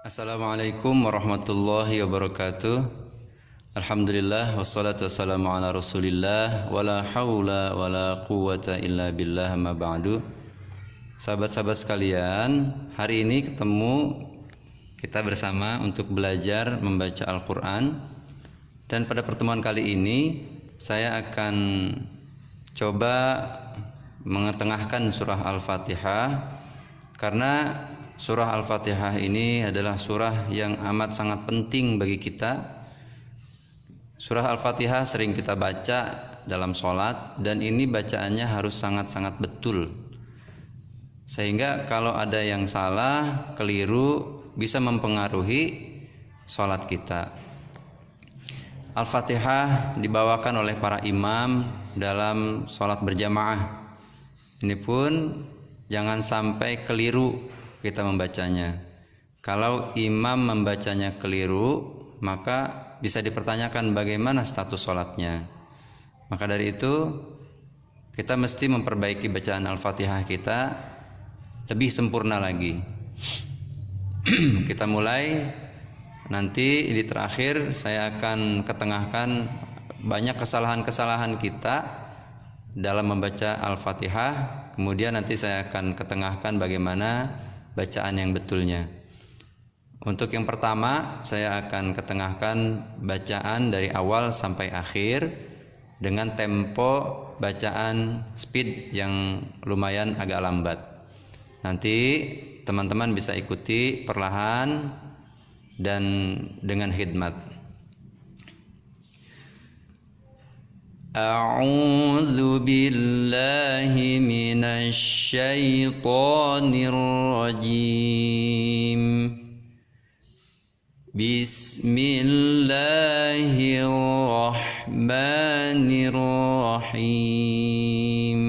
Assalamualaikum warahmatullahi wabarakatuh. Alhamdulillah wassalatu wassalamu ala Rasulillah wala haula wala quwata illa billah ma ba'du. Sahabat-sahabat sekalian, hari ini ketemu kita bersama untuk belajar membaca Al-Qur'an. Dan pada pertemuan kali ini saya akan coba mengetengahkan surah Al-Fatihah, karena surah Al-Fatihah ini adalah surah yang amat sangat penting bagi kita. Surah Al-Fatihah sering kita baca dalam sholat, dan ini bacaannya harus sangat-sangat betul, sehingga kalau ada yang salah, keliru, bisa mempengaruhi sholat kita. Al-Fatihah dibawakan oleh para imam dalam sholat berjamaah. Ini pun jangan sampai keliru kita membacanya. Kalau imam membacanya keliru, maka bisa dipertanyakan bagaimana status sholatnya. Maka dari itu kita mesti memperbaiki bacaan Al-Fatihah kita lebih sempurna lagi. Kita mulai, nanti di terakhir saya akan ketengahkan banyak kesalahan-kesalahan kita dalam membaca Al-Fatihah. Kemudian nanti saya akan ketengahkan bagaimana bacaan yang betulnya. Untuk yang pertama, saya akan ketengahkan bacaan dari awal sampai akhir dengan tempo bacaan speed yang lumayan agak lambat. Nanti teman-teman bisa ikuti perlahan dan dengan khidmat. A'udzu billahi minasy syaithanir rajim. Bismillahirrahmanirrahim.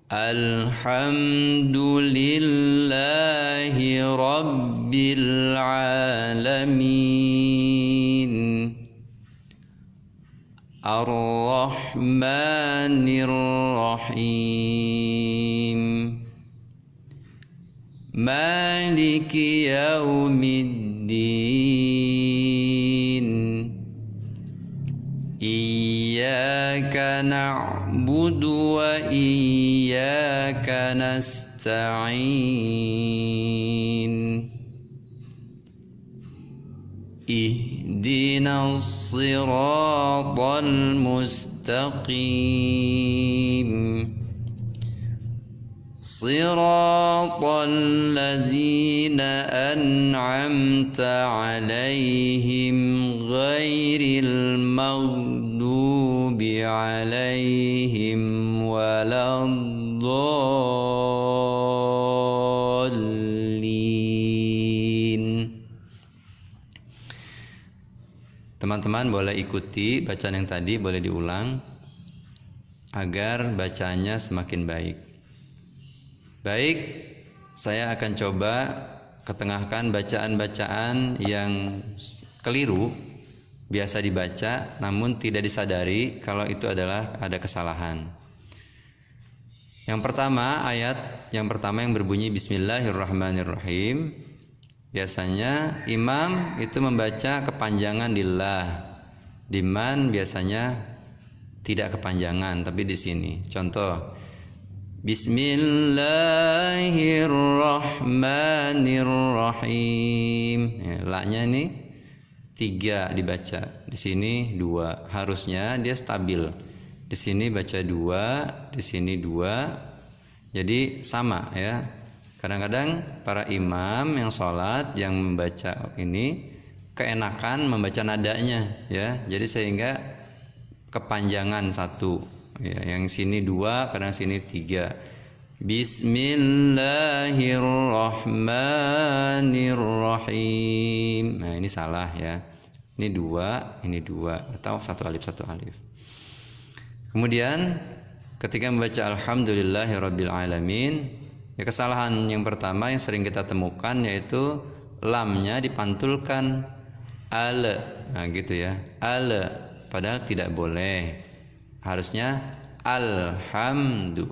Alhamdulillahi rabbil alamin. Ar-Rahmanir Rahim. Maliki yaumiddin. Iyyaka na'budu wa iyyaka nasta'in. Ihdinas siratal mustaqim. Siratal ladzina an'amta 'alaihim ghairil maghdubi 'alaihim waladdallin. Teman-teman boleh ikuti bacaan yang tadi, boleh diulang agar bacanya semakin baik. Baik, saya akan coba ketengahkan bacaan-bacaan yang keliru, biasa dibaca namun tidak disadari kalau itu adalah ada kesalahan. Yang pertama, ayat yang pertama yang berbunyi Bismillahirrahmanirrahim. Biasanya imam itu membaca kepanjangan di la. Di man biasanya tidak kepanjangan, tapi di sini. Contoh, Bismillahirrahmanirrahim. Ya, la-nya ini 3 dibaca. Di sini 2. Harusnya dia stabil. Di sini baca 2, di sini 2. Jadi sama ya. Kadang-kadang para imam yang sholat, yang membaca ini keenakan membaca nadanya ya. Jadi sehingga kepanjangan 1 ya, yang sini 2, kadang sini 3. Bismillahirrahmanirrahim. Nah, ini salah ya. Ini 2, ini 2, atau 1 alif 1 alif. Kemudian ketika membaca Alhamdulillahirabbil alamin, ya, kesalahan yang pertama yang sering kita temukan yaitu lamnya dipantulkan al. Nah, gitu ya. Al, padahal tidak boleh. Harusnya alhamdu.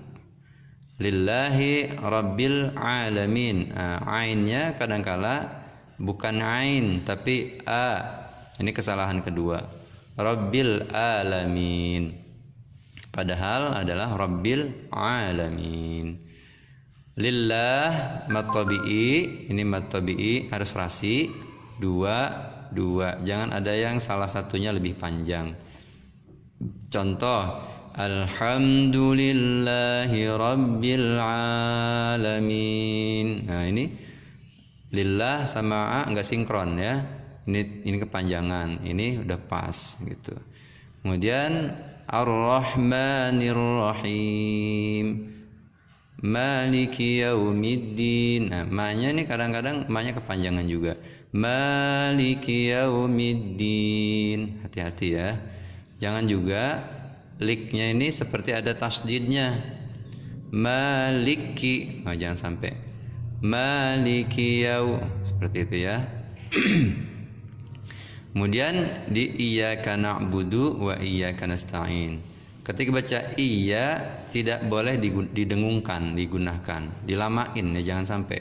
Lillahi rabbil alamin. Ainnya kadangkala bukan ain tapi a. Ini kesalahan kedua. Rabbil alamin. Padahal adalah rabbil alamin. Lillah mad tabi'i, ini mad tabi'i harus rasi dua. Jangan ada yang salah satunya lebih panjang. Contoh, alhamdulillahi rabbil alamin. Nah, ini lillah sama a enggak sinkron ya. Ini kepanjangan. Ini udah pas gitu. Kemudian ar-rahmanir rahim. Maliki yaumiddin. Nah, ma-nya ini kadang-kadang ma-nya kepanjangan juga. Maliki yaumiddin. Hati-hati ya. Jangan juga liknya ini seperti ada tasdidnya. Maliki. Nah, jangan sampai. Maliki yau. Seperti itu ya. Kemudian di iyyaka na'budu wa iyyaka nasta'in. Ketika baca iya tidak boleh didengungkan, digunakan, dilamain ya, jangan sampai.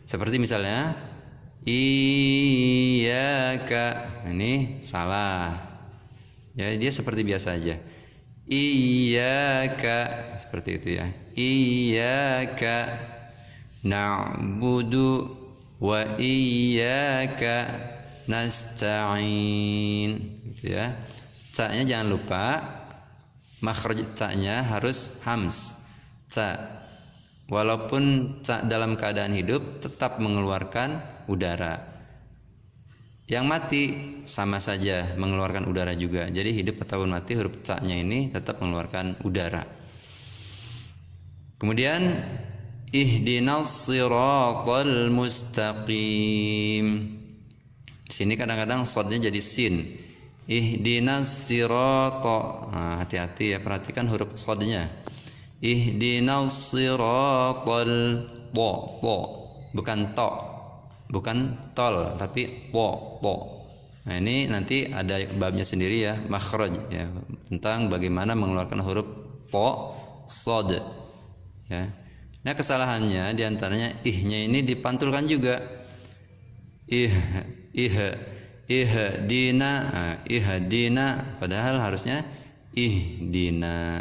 Seperti misalnya iyyaka, ini salah. Ya, dia seperti biasa aja. Iyyaka, seperti itu ya. Iyyaka na'budu wa iyyaka nasta'in, gitu ya. Ca-nya jangan lupa. Makhraj ca-nya harus hams. Ca. Walaupun ca dalam keadaan hidup tetap mengeluarkan udara. Yang mati sama saja mengeluarkan udara juga. Jadi hidup ataupun mati huruf ca-nya ini tetap mengeluarkan udara. Kemudian ihdinas siratal mustaqim. Di sini kadang-kadang shadnya jadi sin. Ihdinas sirata. Nah, hati-hati ya, perhatikan huruf shadnya. Ihdinas siratal to. Bukan to. Bukan tol, tapi to. Nah, ini nanti ada babnya sendiri ya, makhraj ya, tentang bagaimana mengeluarkan huruf to, shad. Ya. Nah, kesalahannya diantaranya ihnya ini dipantulkan juga. Ihdina, ihdina, padahal harusnya ihdina.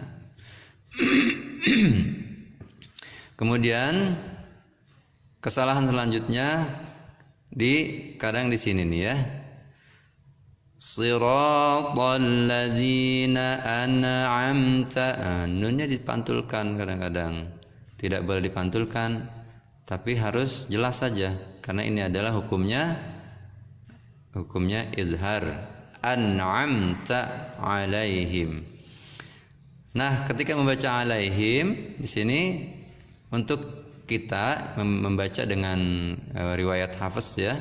Kemudian kesalahan selanjutnya kadang di sini nih ya. Shiratal ladzina an'amta. Nunnya dipantulkan kadang-kadang. Tidak boleh dipantulkan, tapi harus jelas saja karena ini adalah hukumnya izhar. An'amta alaihim. Nah, ketika membaca alaihim di sini untuk kita membaca dengan riwayat Hafiz ya.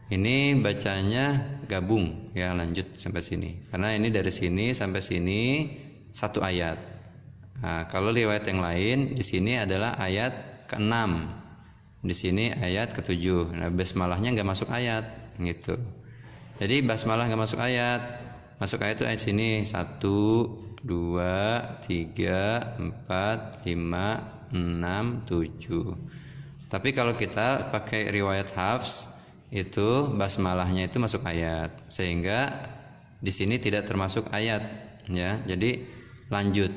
Ini bacanya gabung ya, lanjut sampai sini. Karena ini dari sini sampai sini satu ayat. Nah, kalau riwayat yang lain di sini adalah ayat ke-6. Di sini ayat ke-7. Nah, basmalahnya enggak masuk ayat gitu. Jadi basmalah enggak masuk ayat. Masuk ayat itu ayat sini 1 2 3 4 5 6 7. Tapi kalau kita pakai riwayat Hafs itu basmalahnya itu masuk ayat, sehingga di sini tidak termasuk ayat ya. Jadi lanjut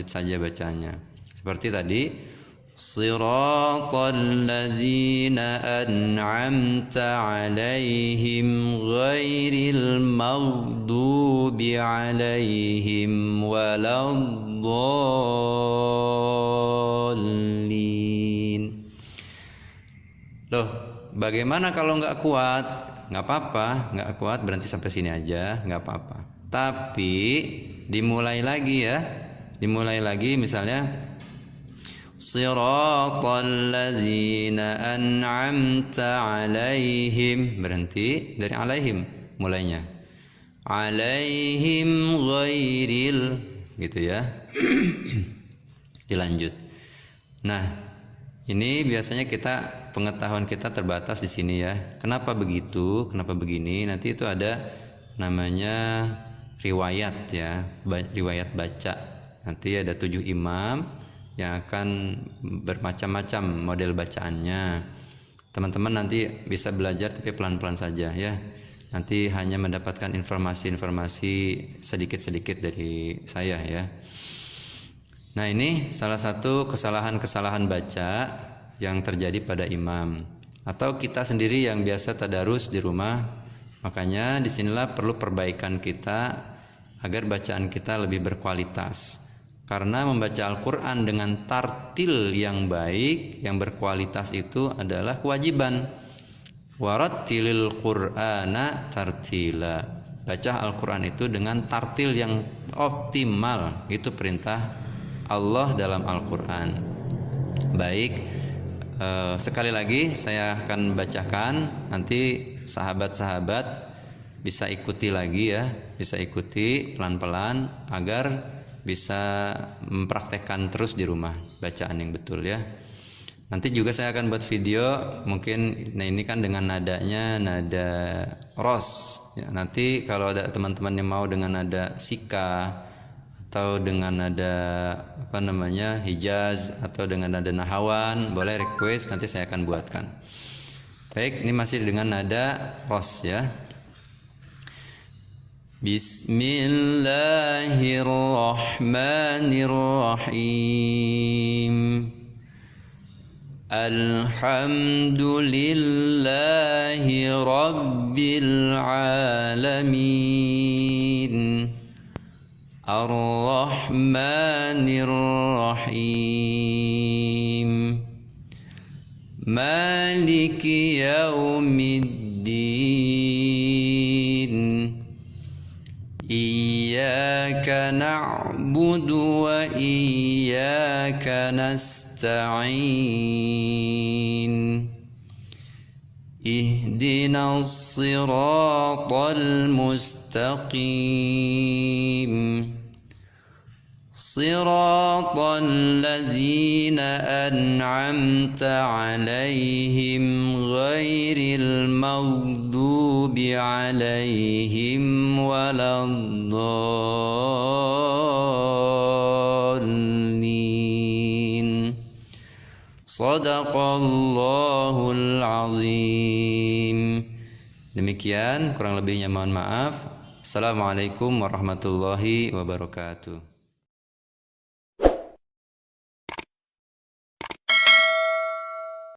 saja bacanya. Seperti tadi Shiratal ladzina an'amta 'alaihim ghairil maghdubi 'alaihim waladdallin. Loh, bagaimana kalau nggak kuat? Nggak apa-apa, nggak kuat berarti sampai sini aja, nggak apa-apa. Tapi dimulai lagi ya, dimulai lagi misalnya Shiratal ladzina an'amta 'alaihim, berhenti dari 'alaihim mulainya. 'Alaihim ghairil, gitu ya. Dilanjut. Nah, ini biasanya pengetahuan kita terbatas di sini ya. Kenapa begitu? Kenapa begini? Nanti itu ada namanya riwayat ya, riwayat baca. Nanti ada 7 imam yang akan bermacam-macam model bacaannya. Teman-teman nanti bisa belajar tapi pelan-pelan saja ya. Nanti hanya mendapatkan informasi-informasi sedikit-sedikit dari saya ya. Nah, ini salah satu kesalahan-kesalahan baca yang terjadi pada imam atau kita sendiri yang biasa tadarus di rumah. Makanya disinilah perlu perbaikan kita agar bacaan kita lebih berkualitas. Karena membaca Al-Quran dengan tartil yang baik, yang berkualitas itu adalah kewajiban. Warattilil Qur'ana tartila. Baca Al-Quran itu dengan tartil yang optimal. Itu perintah Allah dalam Al-Quran. Baik, sekali lagi saya akan bacakan. Nanti sahabat-sahabat bisa ikuti lagi ya. Bisa ikuti pelan-pelan agar bisa mempraktekkan terus di rumah bacaan yang betul ya. Nanti juga saya akan buat video mungkin. Nah, ini kan dengan nadanya nada ros ya. Nanti kalau ada teman-teman yang mau dengan nada sika atau dengan nada Hijaz atau dengan nada Nahawan, boleh request, nanti saya akan buatkan. Baik, ini masih dengan nada ros ya. Bismillahirrahmanirrahim. Alhamdulillahi rabbil alamin. Ar-Rahmanir-Rahim. Maliki yaumiddin. Iyyaka na'budu wa iyyaka nasta'in. Ihdinas siratal mustaqim. Siratal ladzina an'amta 'alaihim ghairil maghdubi 'alaihim waladdallin. Shadaqallahul azim. Demikian, kurang lebihnya mohon maaf. Assalamualaikum warahmatullahi wabarakatuh.